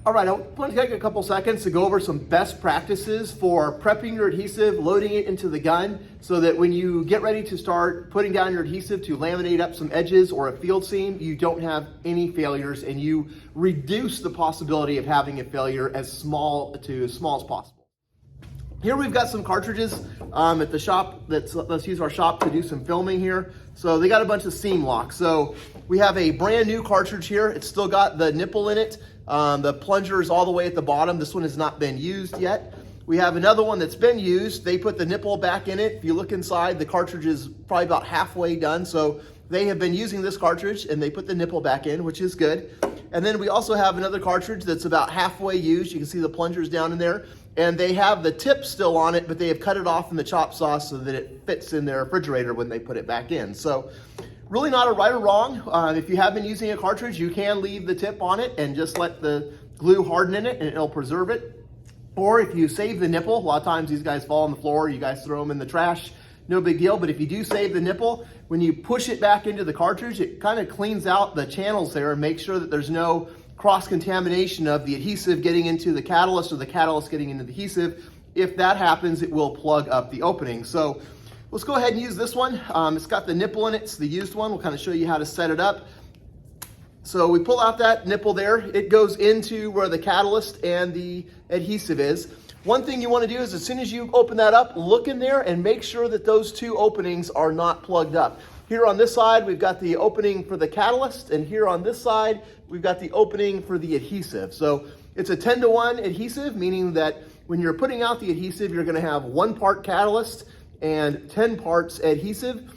All right, I want to take a couple seconds to go over some best practices for prepping your adhesive, loading it into the gun, so that when you get ready to start putting down your adhesive to laminate up some edges or a field seam, you don't have any failures and you reduce the possibility of having a failure as small as possible. Here we've got some cartridges at the shop. Let's use our shop to do some filming here. So they got a bunch of seam locks. So we have a brand new cartridge here. It's still got the nipple in it. The plunger is all the way at the bottom. This one has not been used yet. We have another one that's been used. They put the nipple back in it. If you look inside, the cartridge is probably about halfway done. So they have been using this cartridge and they put the nipple back in, which is good. And then we also have another cartridge that's about halfway used. You can see the plungers down in there. And they have the tip still on it, but they have cut it off in the chop saw so that it fits in their refrigerator when they put it back in. So really not a right or wrong. If you have been using a cartridge, you can leave the tip on it and just let the glue harden in it and it'll preserve it. Or if you save the nipple, a lot of times these guys fall on the floor, you guys throw them in the trash, no big deal. But if you do save the nipple, when you push it back into the cartridge, it kind of cleans out the channels there and makes sure that there's no cross-contamination of the adhesive getting into the catalyst or the catalyst getting into the adhesive. If that happens, it will plug up the opening. So let's go ahead and use this one. It's got the nipple in it. It's the used one. We'll kind of show you how to set it up. So we pull out that nipple there. It goes into where the catalyst and the adhesive is. One thing you want to do is as soon as you open that up, look in there and make sure that those two openings are not plugged up. Here on this side, we've got the opening for the catalyst, and here on this side, we've got the opening for the adhesive. So it's a 10-to-1 adhesive, meaning that when you're putting out the adhesive, you're gonna have 1 part catalyst and 10 parts adhesive,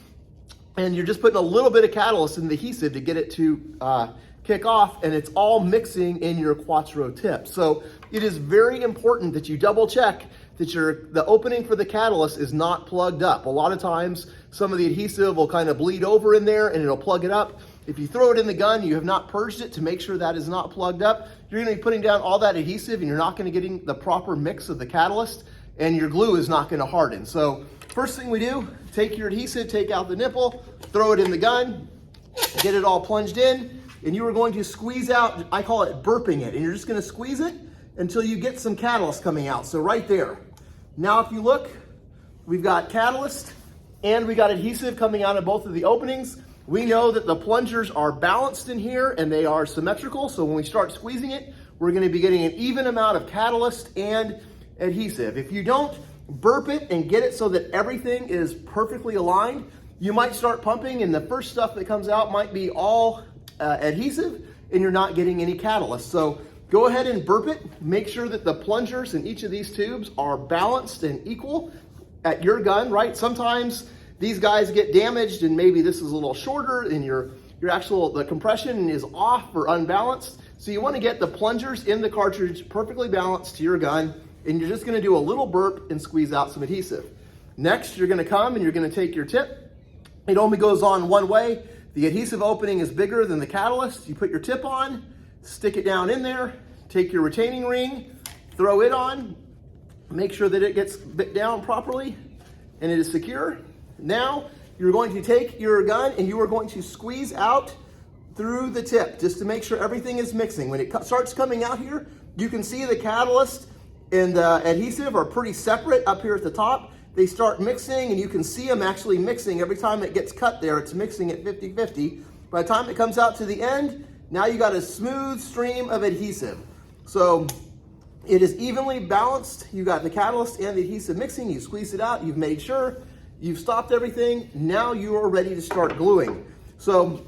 and you're just putting a little bit of catalyst in the adhesive to get it to kick off, and it's all mixing in your Quattro tip. So it is very important that you double check that the opening for the catalyst is not plugged up. A lot of times, some of the adhesive will kind of bleed over in there and it'll plug it up. If you throw it in the gun, you have not purged it to make sure that is not plugged up, you're gonna be putting down all that adhesive and you're not gonna get the proper mix of the catalyst and your glue is not gonna harden. So first thing we do, take your adhesive, take out the nipple, throw it in the gun, get it all plunged in, and you are going to squeeze out, I call it burping it, and you're just gonna squeeze it until you get some catalyst coming out. So right there. Now if you look, we've got catalyst and we got adhesive coming out of both of the openings. We know that the plungers are balanced in here and they are symmetrical. So when we start squeezing it, we're gonna be getting an even amount of catalyst and adhesive. If you don't burp it and get it so that everything is perfectly aligned, you might start pumping and the first stuff that comes out might be all adhesive and you're not getting any catalyst. So go ahead and burp it. Make sure that the plungers in each of these tubes are balanced and equal at your gun, right? Sometimes these guys get damaged and maybe this is a little shorter and the compression is off or unbalanced. So you want to get the plungers in the cartridge perfectly balanced to your gun, and you're just going to do a little burp and squeeze out some adhesive. Next, you're going to come and you're going to take your tip. It only goes on one way. The adhesive opening is bigger than the catalyst. You put your tip on, stick it down in there, take your retaining ring, throw it on, make sure that it gets bit down properly and it is secure. Now you're going to take your gun and you are going to squeeze out through the tip just to make sure everything is mixing. When it starts coming out here, you can see the catalyst and the adhesive are pretty separate up here at the top. They start mixing and you can see them actually mixing. Every time it gets cut there, it's mixing at 50-50. By the time it comes out to the end, now you got a smooth stream of adhesive. So it is evenly balanced. You got the catalyst and the adhesive mixing. You squeeze it out. You've made sure you've stopped everything. Now you are ready to start gluing. So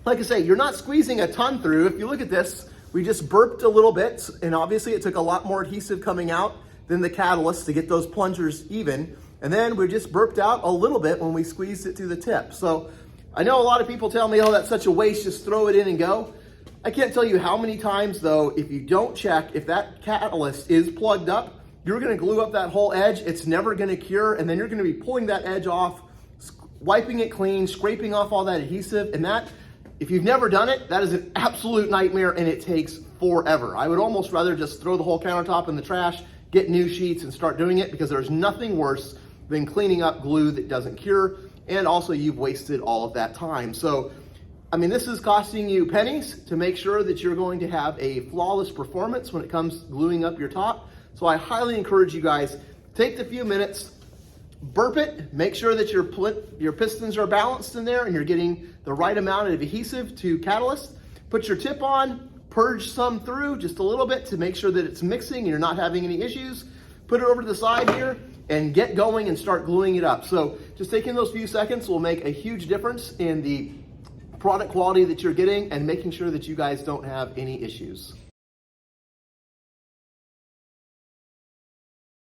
like I say, you're not squeezing a ton through. If you look at this, we just burped a little bit, and obviously it took a lot more adhesive coming out than the catalyst to get those plungers even. And then we just burped out a little bit when we squeezed it through the tip. So I know a lot of people tell me, oh, that's such a waste, just throw it in and go. I can't tell you how many times though, if you don't check if that catalyst is plugged up, you're gonna glue up that whole edge, it's never gonna cure, and then you're gonna be pulling that edge off, wiping it clean, scraping off all that adhesive, and that, if you've never done it, that is an absolute nightmare and it takes forever. I would almost rather just throw the whole countertop in the trash, get new sheets and start doing it, because there's nothing worse than cleaning up glue that doesn't cure, and also you've wasted all of that time. So I mean, this is costing you pennies to make sure that you're going to have a flawless performance when it comes to gluing up your top. So I highly encourage you guys, take the few minutes, burp it, make sure that your pistons are balanced in there and you're getting the right amount of adhesive to catalyst. Put your tip on, purge some through just a little bit to make sure that it's mixing and you're not having any issues. Put it over to the side here and get going and start gluing it up. So just taking those few seconds will make a huge difference in the product quality that you're getting and making sure that you guys don't have any issues.